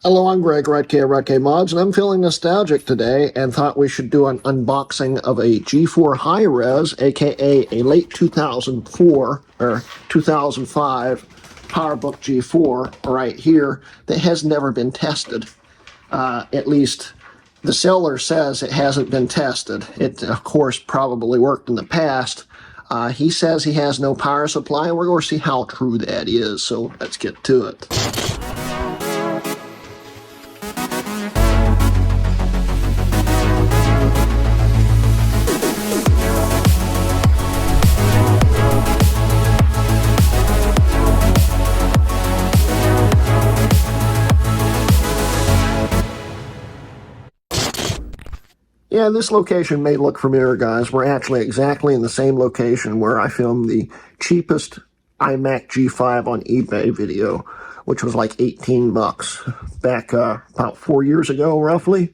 Hello, I'm Greg, Hrutkay of Hrutkay Mods, and I'm feeling nostalgic today and thought we should do an unboxing of a G4 high-res, aka a late 2004 or 2005 PowerBook G4 right here that has never been tested. At least the seller says it hasn't been tested. It, of course, probably worked in the past. He says he has no power supply, and we're going to see how true that is, so let's get to it. Yeah, this location may look familiar, guys. We're actually exactly in the same location where I filmed the cheapest iMac G5 on eBay video, which was like 18 bucks back about 4 years ago, roughly.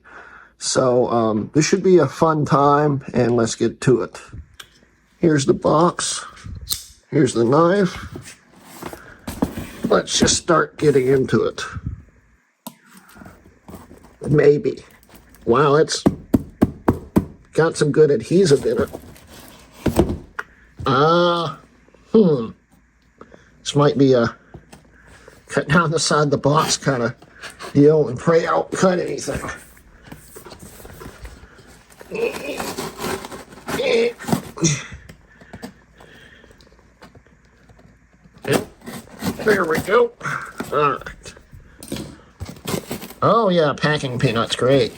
So this should be a fun time, and let's get to it. Here's the box. Here's the knife. Let's just start getting into it. Maybe. Wow, it's got some good adhesive in it. This might be a cut down the side of the box kind of deal and pray I don't cut anything. There we go. All right. Oh yeah, packing peanuts, great.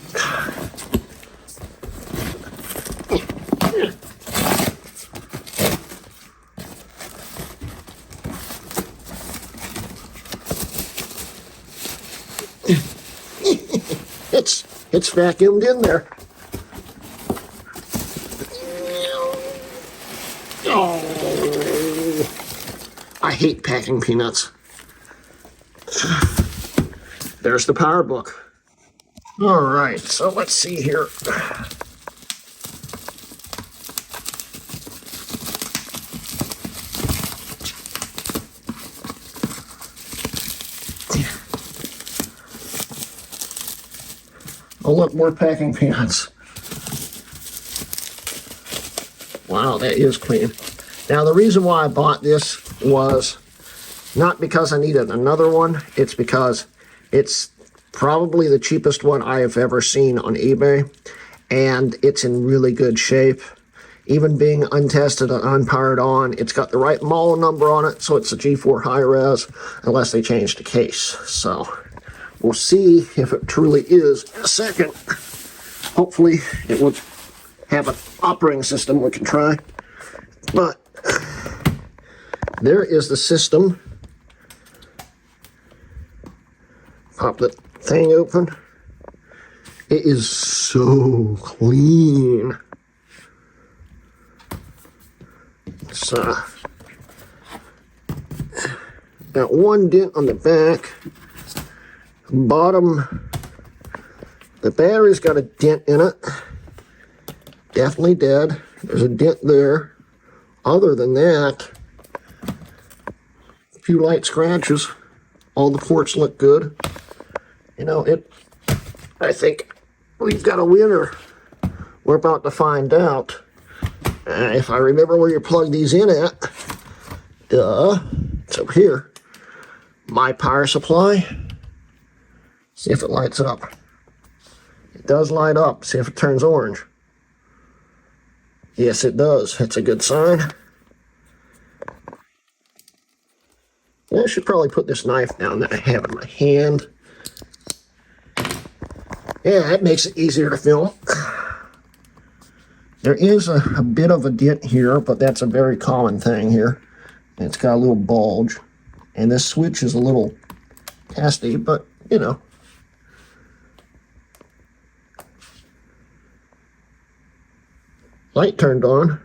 It's vacuumed in there. Oh, I hate packing peanuts. There's the PowerBook. All right, so let's see here. Oh, look, more packing peanuts. Wow, that is clean. Now, the reason why I bought this was not because I needed another one. It's because it's probably the cheapest one I have ever seen on eBay, and it's in really good shape. Even being untested and unpowered on, it's got the right model number on it, so it's a G4 high-res, unless they change the case. So we'll see if it truly is in a second. Hopefully it will have an operating system we can try. But there is the system. Pop the thing open. It is so clean. It's got one dent on the back. Bottom, the battery's got a dent in it. Definitely dead. There's a dent there. Other than that, a few light scratches. All the ports look good. You know, I think we've got a winner. We're about to find out. If I remember where you plug these in at. It's over here. My power supply. See if it lights up. It does light up. See if it turns orange. Yes, it does. That's a good sign. I should probably put this knife down that I have in my hand. Yeah, that makes it easier to film. There is a bit of a dent here, but that's a very common thing here. It's got a little bulge. And this switch is a little testy, but, you know. Light turned on.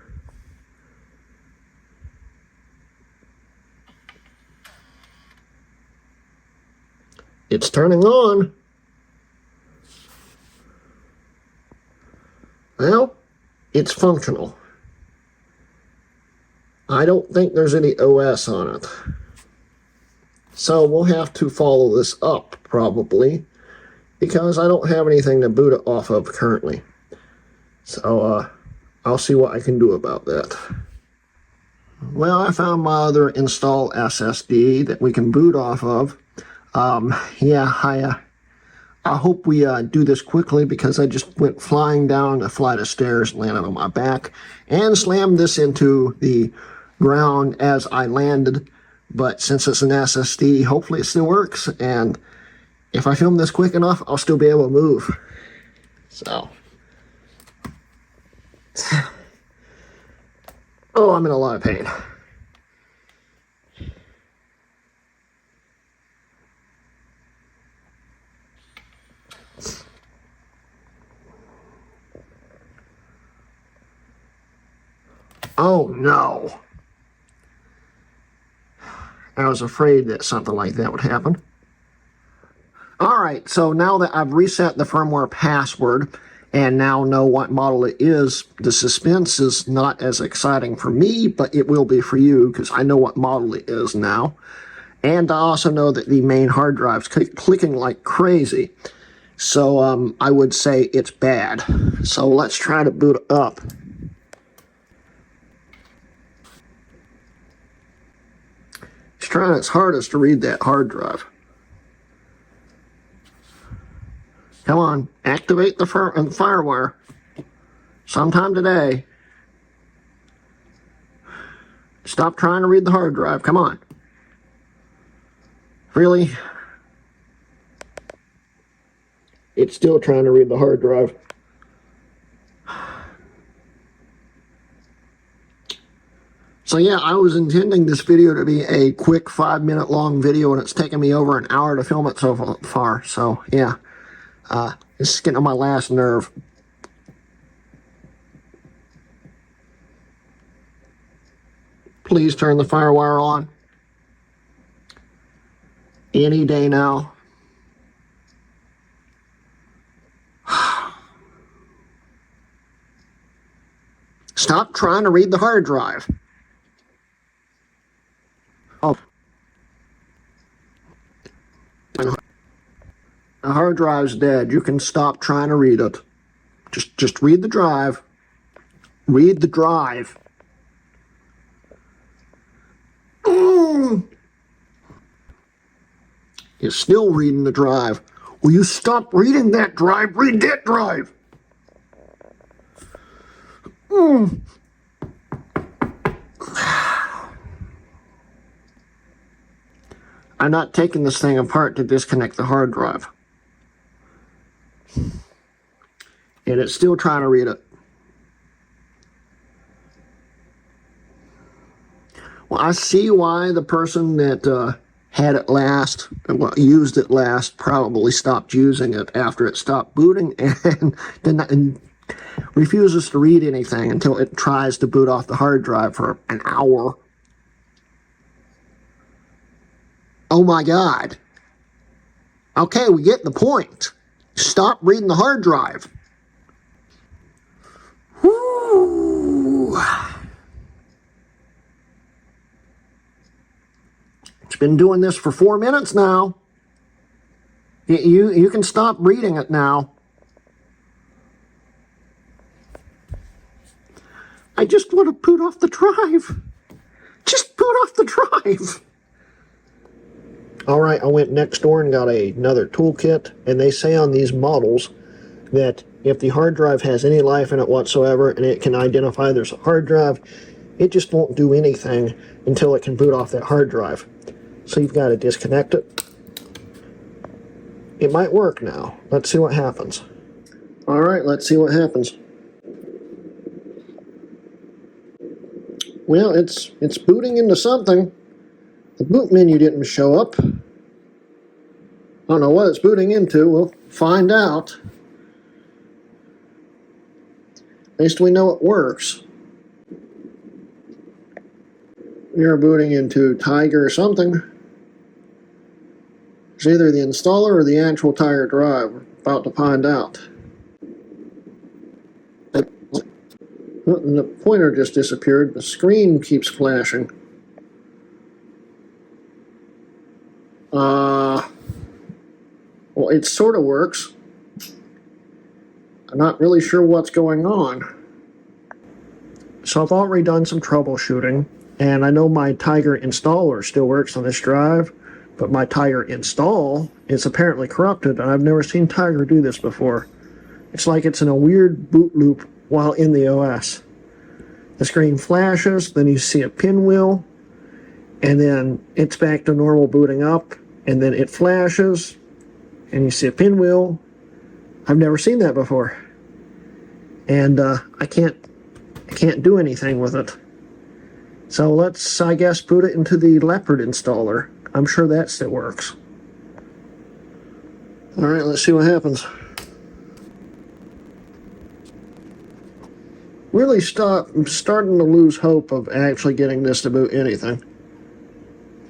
It's turning on. Well, it's functional. I don't think there's any OS on it. So we'll have to follow this up, probably. because I don't have anything to boot it off of currently. So I'll see what I can do about that. Well, I found my other install SSD that we can boot off of. Yeah, I hope we do this quickly because I just went flying down a flight of stairs, landed on my back, and slammed this into the ground as I landed. But since it's an SSD, hopefully it still works, and if I film this quick enough, I'll still be able to move. So. Oh, I'm in a lot of pain. Oh no. I was afraid that something like that would happen. Alright, so now that I've reset the firmware password and now know what model it is, the suspense is not as exciting for me, but it will be for you because I know what model it is now. And I also know that the main hard drive's clicking like crazy. So I would say it's bad. So let's try to boot it up. It's trying its hardest to read that hard drive. Come on, activate the firewire sometime today. Stop trying to read the hard drive. Come on. Really? It's still trying to read the hard drive. So yeah, I was intending this video to be a quick 5-minute long video, and it's taken me over an hour to film it so far. So yeah, this is getting on my last nerve. Please turn the firewire on. Any day now. Stop trying to read the hard drive. Oh. The hard drive's dead. You can stop trying to read it. Just read the drive. Read the drive. You're still reading the drive. Will you stop reading that drive? Read that drive. I'm not taking this thing apart to disconnect the hard drive. And it's still trying to read it. Well, I see why the person that had it last, well, used it last, probably stopped using it after it stopped booting and refuses to read anything until it tries to boot off the hard drive for an hour. Oh my God. Okay, we get the point. Stop reading the hard drive. Whew. It's been doing this for 4 minutes now. You can stop reading it now. I just want to boot off the drive. Just boot off the drive. All right, I went next door and got another toolkit, and they say on these models that if the hard drive has any life in it whatsoever and it can identify there's a hard drive, it just won't do anything until it can boot off that hard drive. So you've got to disconnect it. It might work now. Let's see what happens. All right, let's see what happens. Well, it's booting into something. The boot menu didn't show up. I don't know what it's booting into. We'll find out. At least we know it works. We are booting into Tiger or something. It's either the installer or the actual Tiger drive. We're about to find out. The pointer just disappeared. The screen keeps flashing. Well, it sort of works. I'm not really sure what's going on. So I've already done some troubleshooting, and I know my Tiger installer still works on this drive, but my Tiger install is apparently corrupted, and I've never seen Tiger do this before. It's like it's in a weird boot loop while in the OS. The screen flashes, then you see a pinwheel, and then it's back to normal booting up, and then it flashes, and you see a pinwheel. I've never seen that before. And I can't do anything with it. So let's, I guess, boot it into the Leopard installer. I'm sure that still works. Alright, let's see what happens. Really I'm starting to lose hope of actually getting this to boot anything.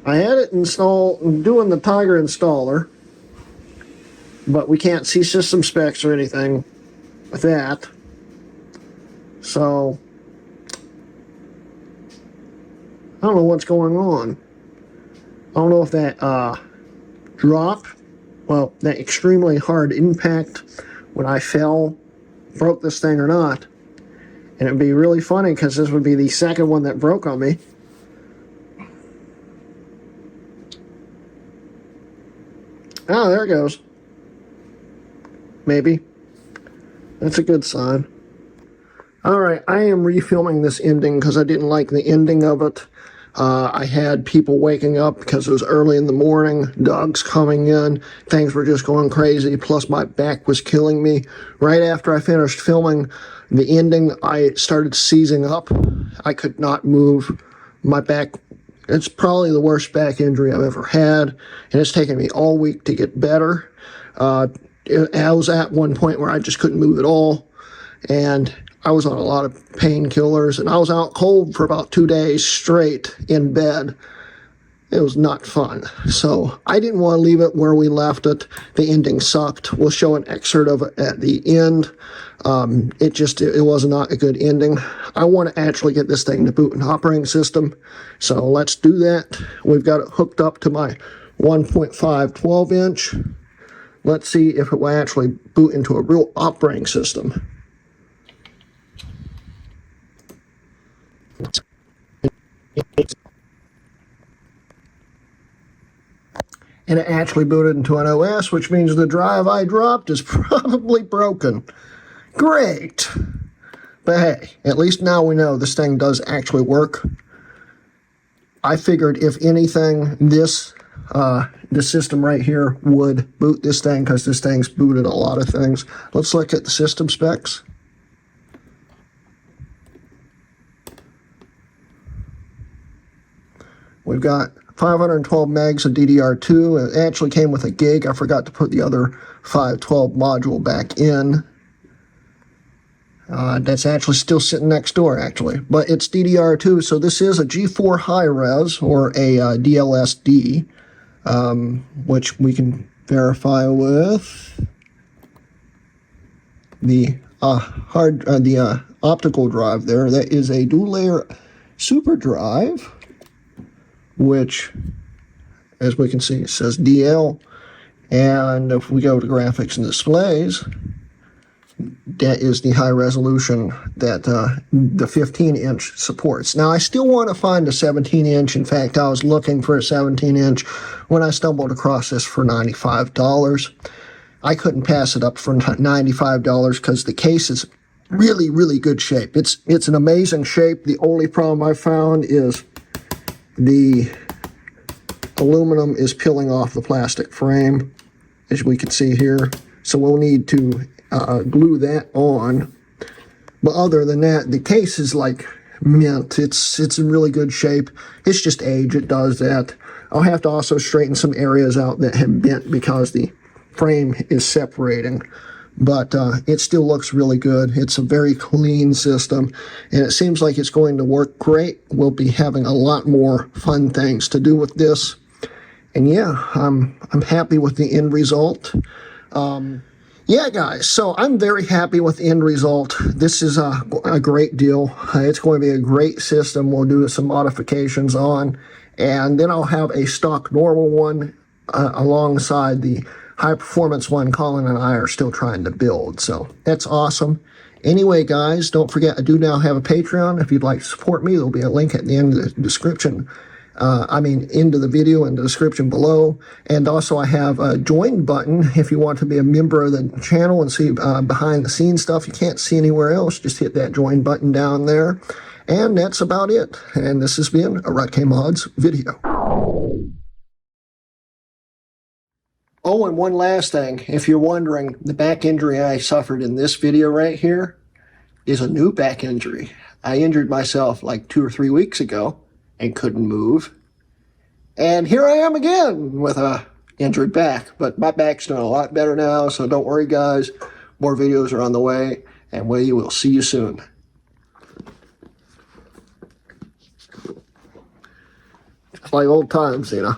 I had it installed, doing the Tiger installer, but we can't see system specs or anything with that. So, I don't know what's going on. I don't know if that drop, well, that extremely hard impact when I fell, broke this thing or not. And it'd be really funny because this would be the second one that broke on me. Oh, there it goes. Maybe. That's a good sign. Alright, I am refilming this ending because I didn't like the ending of it. I had people waking up because it was early in the morning, dogs coming in, things were just going crazy, plus my back was killing me. Right after I finished filming the ending, I started seizing up. I could not move. My back, it's probably the worst back injury I've ever had, and it's taken me all week to get better. I was at one point where I just couldn't move at all, and I was on a lot of painkillers, and I was out cold for about 2 days straight in bed. It was not fun. So I didn't want to leave it where we left it. The ending sucked. We'll show an excerpt of it at the end. It was not a good ending. I want to actually get this thing to boot an operating system. So let's do that. We've got it hooked up to my 1.5 12-inch. Let's see if it will actually boot into a real operating system. And it actually booted into an OS, which means the drive I dropped is probably broken. Great! But hey, at least now we know this thing does actually work. I figured if anything, this system right here would boot this thing, because this thing's booted a lot of things. Let's look at the system specs. We've got 512 megs of DDR2. It actually came with a gig. I forgot to put the other 512 module back in. That's actually still sitting next door, actually. But it's DDR2, so this is a G4 high-res, or a DLSD, which we can verify with the optical drive there. That is a dual-layer super drive, which, as we can see, it says DL. And if we go to graphics and displays, that is the high resolution that the 15-inch supports. Now, I still want to find a 17-inch. In fact, I was looking for a 17-inch when I stumbled across this for $95. I couldn't pass it up for $95 because the case is really, really good shape. It's an amazing shape. The only problem I found is the aluminum is peeling off the plastic frame, as we can see here. So we'll need to glue that on. But other than that, the case is like mint. It's in really good shape. It's just age. It does that. I'll have to also straighten some areas out that have bent because the frame is separating. But it still looks really good. It's a very clean system, and it seems like it's going to work great. We'll be having a lot more fun things to do with this. And yeah, I'm happy with the end result. Yeah, guys, so I'm very happy with the end result. This is a great deal. It's going to be a great system. We'll do some modifications on, and then I'll have a stock normal one alongside the high performance one Colin and I are still trying to build. So that's awesome. Anyway, guys, don't forget, I do now have a Patreon. If you'd like to support me, there'll be a link at the end of the description. Into the video and the description below. And also I have a join button if you want to be a member of the channel and see behind the scenes stuff you can't see anywhere else. Just hit that join button down there. And that's about it. And this has been a Hrutkay Mods video. Oh, and one last thing. If you're wondering, the back injury I suffered in this video right here is a new back injury. I injured myself like 2 or 3 weeks ago and couldn't move. And here I am again with a injured back. But my back's doing a lot better now, so don't worry, guys. More videos are on the way, and we will see you soon. It's like old times, you know.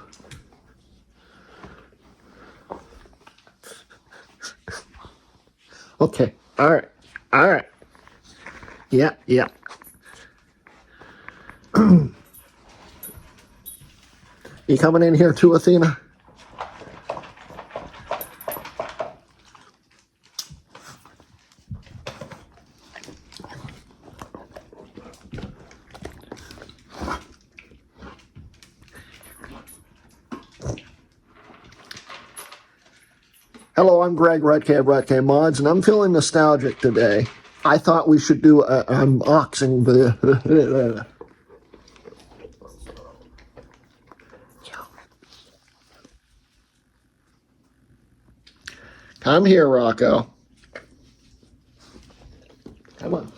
Okay, all right. Yeah. You coming in here too, Athena? Hello, I'm Greg Hrutkay of Hrutkay Mods, and I'm feeling nostalgic today. I thought we should do an unboxing video. Come here, Rocco. Come on.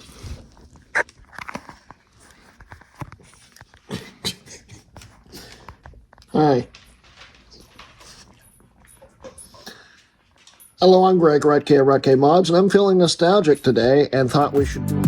Hi. Hello, I'm Greg Hrutkay of Hrutkay Mods, and I'm feeling nostalgic today and thought we should do